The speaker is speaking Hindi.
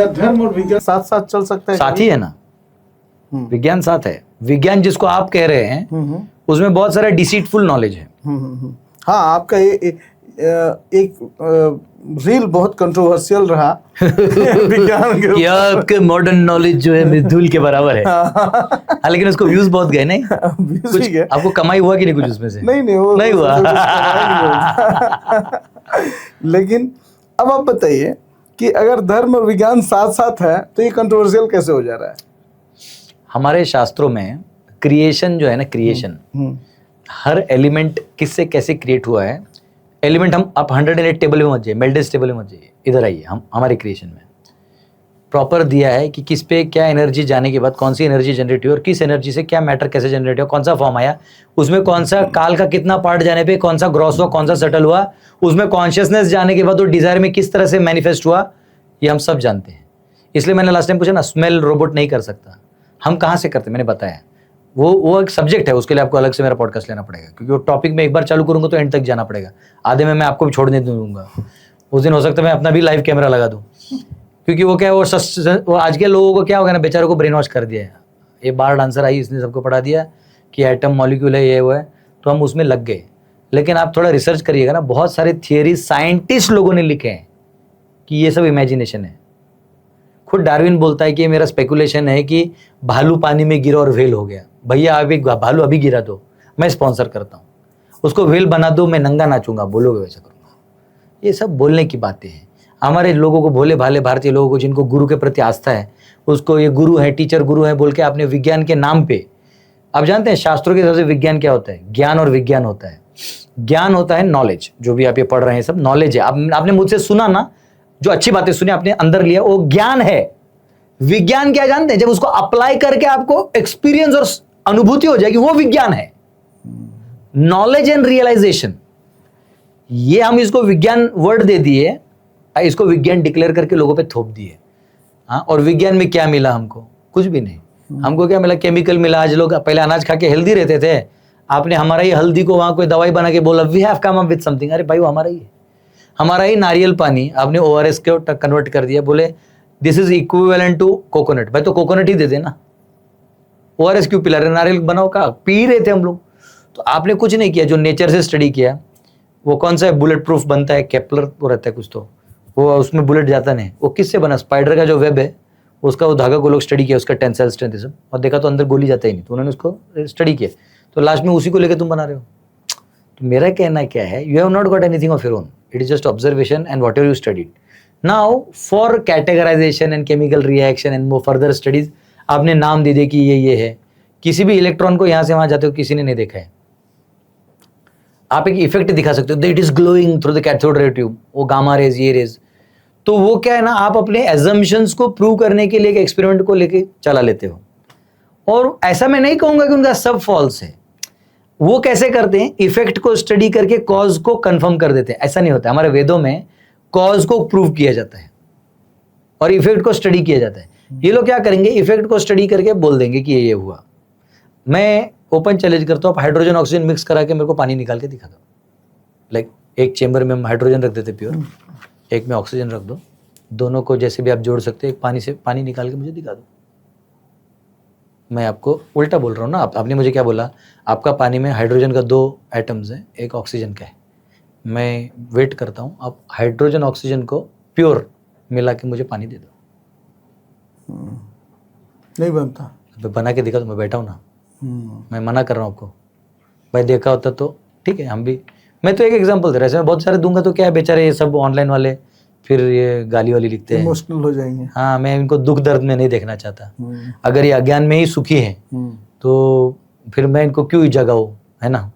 धर्म और विज्ञान साथ साथ चल सकता है? साथ ही है ना, विज्ञान साथ है। विज्ञान जिसको आप कह रहे हैं उसमें बहुत सारा डिसीटफुल नॉलेज है। हाँ, आपका एक रील बहुत कंट्रोवर्शियल रहा विज्ञान के क्या आपके मॉडर्न नॉलेज जो है धूल के बराबर है। हाँ, लेकिन उसको व्यूज बहुत गए नहीं? कुछ आपको कमाई हुआ कि नहीं कुछ उसमें से? नहीं वो नहीं हुआ। लेकिन अब आप बताइए कि अगर धर्म और विज्ञान साथ साथ है तो ये कंट्रोवर्शियल कैसे हो जा रहा है? हमारे शास्त्रों में क्रिएशन जो है ना, क्रिएशन हर एलिमेंट किससे कैसे क्रिएट हुआ है। एलिमेंट हम आप 108 टेबल में मत जाइए, मेल्डेस टेबल में मत जाइए, इधर आइए। हम हमारे क्रिएशन में प्रॉपर दिया है कि किस पे क्या एनर्जी जाने के बाद कौन सी एनर्जी जनरेट हुई और किस एनर्जी से क्या मैटर कैसे जनरेट हुआ, कौन सा फॉर्म आया, उसमें कौन सा काल का कितना पार्ट जाने पे कौन सा ग्रॉस हुआ, कौन सा सटल हुआ, उसमें कॉन्शियसनेस जाने के बाद वो डिजायर में किस तरह से मैनिफेस्ट हुआ, ये हम सब जानते हैं। इसलिए मैंने लास्ट टाइम पूछा ना, स्मेल रोबोट नहीं कर सकता। हम कहाँ से करते, मैंने बताया। वो एक सब्जेक्ट है, उसके लिए आपको अलग से मेरा पॉडकास्ट लेना पड़ेगा, क्योंकि वो टॉपिक में एक बार चालू करूंगा तो एंड तक जाना पड़ेगा। आधे में मैं आपको भी छोड़ने दूंगा। उस दिन हो सकता है मैं अपना भी लाइव कैमरा लगा दूं, क्योंकि वो क्या है, वो आज के लोगों को क्या होगा ना, बेचारों को ब्रेन वॉश कर दिया है। ये बार डांसर आई, इसने सबको पढ़ा दिया कि एटम मॉलिक्यूल है, ये वो है, तो हम उसमें लग गए। लेकिन आप थोड़ा रिसर्च करिएगा ना, बहुत सारे थियरी साइंटिस्ट लोगों ने लिखे हैं कि ये सब इमेजिनेशन है। खुद डार्विन बोलता है कि ये मेरा स्पेकुलेशन है कि भालू पानी में गिरा और व्हेल हो गया। भैया आप एक भालू अभी गिरा दो, मैं स्पॉन्सर करता हूँ। उसको व्हेल बना दो, मैं नंगा नाचूंगा, बोलोगे वैसा करूँगा। ये सब बोलने की बातें हैं। हमारे लोगों को, भोले भाले भारतीय लोगों को जिनको गुरु के प्रति आस्था है, उसको ये गुरु है, टीचर गुरु है बोल के आपने विज्ञान के नाम पे, आप जानते हैं शास्त्रों के हिसाब से विज्ञान क्या होता है? ज्ञान और विज्ञान होता है। ज्ञान होता है नॉलेज, जो भी आप ये पढ़ रहे हैं सब नॉलेज है। आपने मुझसे सुना ना, जो अच्छी बातें सुनी आपने अंदर लिया, वो ज्ञान है। विज्ञान क्या जानते हैं? जब उसको अप्लाई करके आपको एक्सपीरियंस और अनुभूति हो जाएगी, वो विज्ञान है। नॉलेज एंड रियलाइजेशन, ये हम इसको विज्ञान वर्ड दे दिए, इसको विज्ञान डिक्लेयर करके लोगों पे थोप दिए। हाँ, और विज्ञान में क्या मिला हमको? कुछ भी नहीं। हमको क्या मिला? केमिकल मिला। आज लोग पहले अनाज खा के हेल्दी रहते थे, आपने हमारा ही हल्दी को वहां कोई दवाई बना के बोला we have come up with something. अरे भाई, वो हमारा ही है। हमारा ही नारियल पानी आपने ORS को कन्वर्ट कर दिया, बोले this is equivalent to coconut. भाई तो कोकोनट ही दे देना, ORS क्यों पिला रहे? नारियल बनाओ का पी रहे थे हम लोग। तो आपने कुछ नहीं किया, जो नेचर से स्टडी किया। वो कौन सा है? बुलेट प्रूफ बनता है, केपलर वो रहता है कुछ, तो वो उसमें बुलेट जाता नहीं। वो किससे बना? स्पाइडर का जो वेब है उसका वो धागा को लोग स्टडी किया, उसका टेंसाइल स्ट्रेंथ सब, और देखा तो अंदर गोली जाता ही नहीं, तो उन्होंने उसको स्टडी किया। तो लास्ट में उसी को लेकर तुम बना रहे हो। तो मेरा कहना क्या है, you have not got anything of your own, it is just observation and whatever you studied. Now for categorization and chemical reaction and more further studies आपने नाम दे दिए कि ये है। किसी भी इलेक्ट्रॉन को यहां से वहां जाते हो किसी ने नहीं देखा है। आप एक इफेक्ट दिखा सकते हो, it is glowing through the cathode ray tube, वो गामा रेज, ये रेज। तो वो क्या है ना, आप अपने एजम्पशंस को प्रूव करने के लिए एक एक्सपेरिमेंट को लेके चला लेते हो। और ऐसा मैं नहीं कहूंगा कि उनका सब फॉल्स है। वो कैसे करते हैं? इफेक्ट को स्टडी करके कॉज को कंफर्म कर देते हैं। ऐसा नहीं होता, हमारे वेदों में कॉज को प्रूव किया जाता है और इफेक्ट को स्टडी किया जाता है। ये लोग क्या करेंगे? इफेक्ट को स्टडी करके बोल देंगे कि ये हुआ। मैं ओपन चैलेंज करता हूँ, आप हाइड्रोजन ऑक्सीजन मिक्स करा के मेरे को पानी निकाल के दिखा दो। लाइक एक चेंबर में हम हाइड्रोजन रख देते प्योर, एक में ऑक्सीजन रख दो, दोनों को जैसे भी आप जोड़ सकते हैं, एक पानी से पानी निकाल के मुझे दिखा दो। मैं आपको उल्टा बोल रहा हूँ ना, आपने मुझे क्या बोला? आपका पानी में हाइड्रोजन का 2 एटम्स हैं, एक ऑक्सीजन का है। मैं वेट करता हूँ, आप हाइड्रोजन ऑक्सीजन को प्योर मिला के मुझे पानी दे दो। नहीं बनता। बना के दिखा दो, मैं बैठा हूँ ना। मैं मना कर रहा हूँ आपको। भाई देखा होता तो ठीक है, हम भी, मैं तो एक एग्जांपल दे रहा हूँ, मैं बहुत सारे दूंगा तो क्या है, बेचारे ये सब ऑनलाइन वाले फिर ये गाली वाली लिखते हैं, इमोशनल हो जाएंगे। हाँ, मैं इनको दुख दर्द में नहीं देखना चाहता। अगर ये अज्ञान में ही सुखी हैं तो फिर मैं इनको क्यों जगाऊं, है ना।